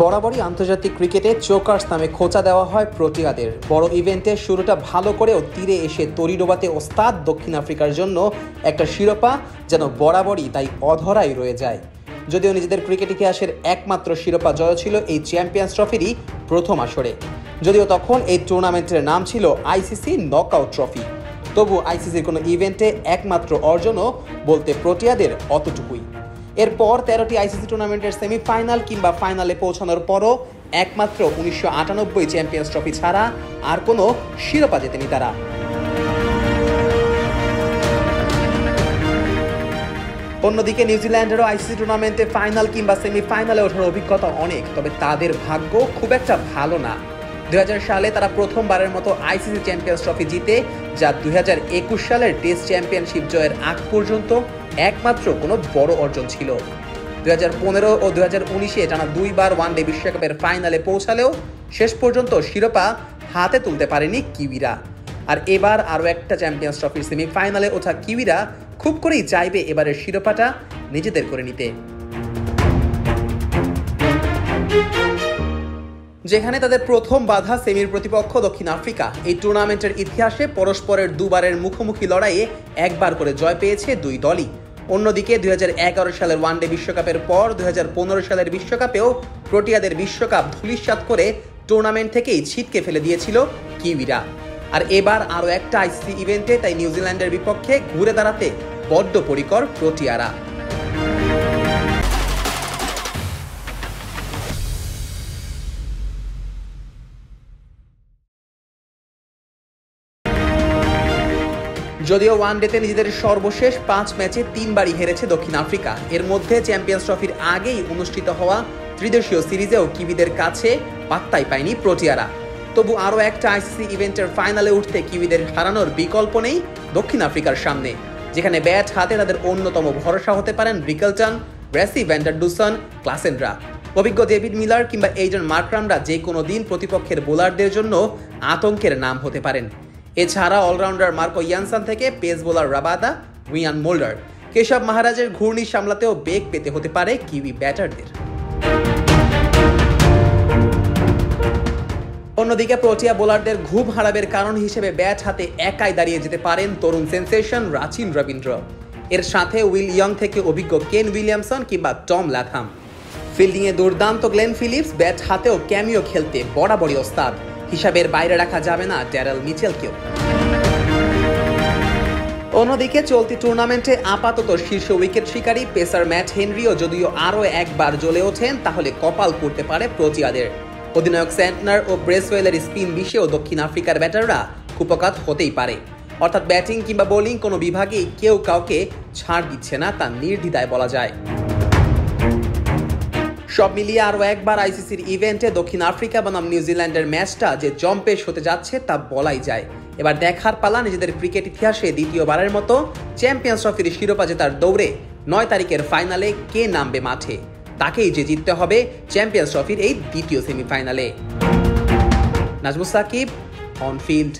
বরাবরই আন্তর্জাতিক ক্রিকেটে চোকার্স নামে খোঁচা দেওয়া হয় প্রোটিয়াদের। বড় ইভেন্টের শুরুটা ভালো করেও তীরে এসে তরি ডোবাতে ওস্তাদ দক্ষিণ আফ্রিকার জন্য একটা শিরোপা যেন বরাবরই তাই অধরাই রয়ে যায়। যদিও নিজেদের ক্রিকেট ইতিহাসের একমাত্র শিরোপা জয় ছিল এই চ্যাম্পিয়ন্স ট্রফিরই প্রথম আসরে, যদিও তখন এই টুর্নামেন্টের নাম ছিল আইসিসি নকআউট ট্রফি। তবু আইসিসির কোনো ইভেন্টে একমাত্র অর্জনও বলতে প্রোটিয়াদের অতটুকুই। এরপর 13টি আইসিসি টুর্নামেন্টের সেমিফাইনাল কিংবা ফাইনালে পৌঁছানোর পরও একমাত্র 1998 চ্যাম্পিয়ন্স ট্রফি ছাড়া আর কোনো শিরোপা জেতেনি তারা। অন্যদিকে নিউজিল্যান্ডেরও আইসিসি টুর্নামেন্টে ফাইনাল কিংবা সেমিফাইনালে ওঠার অভিজ্ঞতা অনেক, তবে তাদের ভাগ্য খুব একটা ভালো না। 2000 সালে তারা প্রথমবারের মতো আইসিসি চ্যাম্পিয়ন্স ট্রফি জিতে, যা 2021 সালের টেস্ট চ্যাম্পিয়নশিপ জয়ের আগ পর্যন্ত একমাত্র কোনো বড় অর্জন ছিল। 2015 ও 2019 টানা দুইবার ওয়ানডে বিশ্বকাপের ফাইনালে পৌঁছালেও শেষ পর্যন্ত শিরোপা হাতে তুলতে পারেনি কিউইরা। আর এবার আরও একটা চ্যাম্পিয়ন্স ট্রফির সেমিফাইনালে ওঠা কিউইরা খুব করেই চাইবে এবারের শিরোপাটা নিজেদের করে নিতে। যেখানে তাদের প্রথম বাধা সেমির প্রতিপক্ষ দক্ষিণ আফ্রিকা, এই টুর্নামেন্টের ইতিহাসে পরস্পরের দুবারের মুখোমুখি লড়াইয়ে একবার করে জয় পেয়েছে দুই দলই। অন্যদিকে 2011 সালের ওয়ানডে বিশ্বকাপের পর 2015 সালের বিশ্বকাপেও প্রোটিয়াদের বিশ্বকাপ ধূলিসাৎ করে টুর্নামেন্ট থেকেই ছিটকে ফেলে দিয়েছিল কিউইরা। আর এবার আরও একটা আইসিসি ইভেন্টে তাই নিউজিল্যান্ডের বিপক্ষে ঘুরে দাঁড়াতে বদ্ধপরিকর প্রোটিয়ারা। যদিও ওয়ানডেতে নিজেদের সর্বশেষ 5 ম্যাচে 3বারই হেরেছে দক্ষিণ আফ্রিকা, এর মধ্যে চ্যাম্পিয়ন্স ট্রফির আগেই অনুষ্ঠিত হওয়া ত্রিদেশীয় সিরিজেও কিউইদের কাছে পাত্তাই পায়নি প্রোটিয়ারা। তবু আরও একটা আইসিসি ইভেন্টের ফাইনালে উঠতে কিউইদের হারানোর বিকল্প নেই দক্ষিণ আফ্রিকার সামনে, যেখানে ব্যাট হাতে তাদের অন্যতম ভরসা হতে পারেন রিকেলটন, ব্রেসি ভ্যান্ডারডুসন, ক্লাসেনরা। অভিজ্ঞ ডেভিড মিলার কিংবা এইডেন মার্করামরা যে কোনো দিন প্রতিপক্ষের বোলারদের জন্য আতঙ্কের নাম হতে পারেন। এছাড়া অলরাউন্ডার মার্কো ইয়ানসান থেকে pace bowler Rabada, Wiaan Mulder, Keshav মাহারাজের ঘূর্ণি সামলাতেও বেগ পেতে হতে পারে কিউই ব্যাটারদের। অন্যদিকে প্রোটিয়া বোলারদের ঘুম হারাবের কারণ হিসেবে ব্যাট হাতে একাই দাঁড়িয়ে যেতে পারেন তরুণ সেন্সেশন রাচিন রবীন্দ্র। এর সাথে উইল ইয়ং থেকে অভিজ্ঞ কেন উইলিয়ামসন কিংবা টম ল্যাথাম। ফিল্ডিংয়ে দুর্দান্ত গ্লেন ফিলিপস, ব্যাট হাতেও ক্যামিও খেলতে বরাবরই ওস্তাদ। হিসাবের বাইরে রাখা যাবে না ড্যারেল মিচেলকেও। অন্যদিকে চলতি টুর্নামেন্টে আপাতত শীর্ষ উইকেট শিকারী পেসার ম্যাট হেনরিও যদিও আরও একবার জ্বলে ওঠেন, তাহলে কপাল করতে পারে প্রোটিয়াদের। অধিনায়ক স্যান্টনার ও ব্রেসওয়েলের স্পিন বিষেও দক্ষিণ আফ্রিকার ব্যাটাররা কুপকাত হতেই পারে। অর্থাৎ ব্যাটিং কিংবা বোলিং কোনো বিভাগেই কেউ কাউকে ছাড় দিচ্ছে না, তা নির্দ্বিধায় বলা যায়। সব মিলিয়ে আরও একবার আইসিসির ইভেন্টে দক্ষিণ আফ্রিকা বনাম নিউজিল্যান্ডের ম্যাচটা যে জম্পেশ হতে যাচ্ছে তা বলাই যায়। এবার দেখার পালা নিজেদের ক্রিকেট ইতিহাসে দ্বিতীয়বারের মতো চ্যাম্পিয়ন্স ট্রফির শিরোপা জেতার দৌড়ে 9 তারিখের ফাইনালে কে নামবে মাঠে। তাকেই যে জিততে হবে চ্যাম্পিয়ন্স ট্রফির এই দ্বিতীয় সেমিফাইনালে। Nazmus Sakib, on field.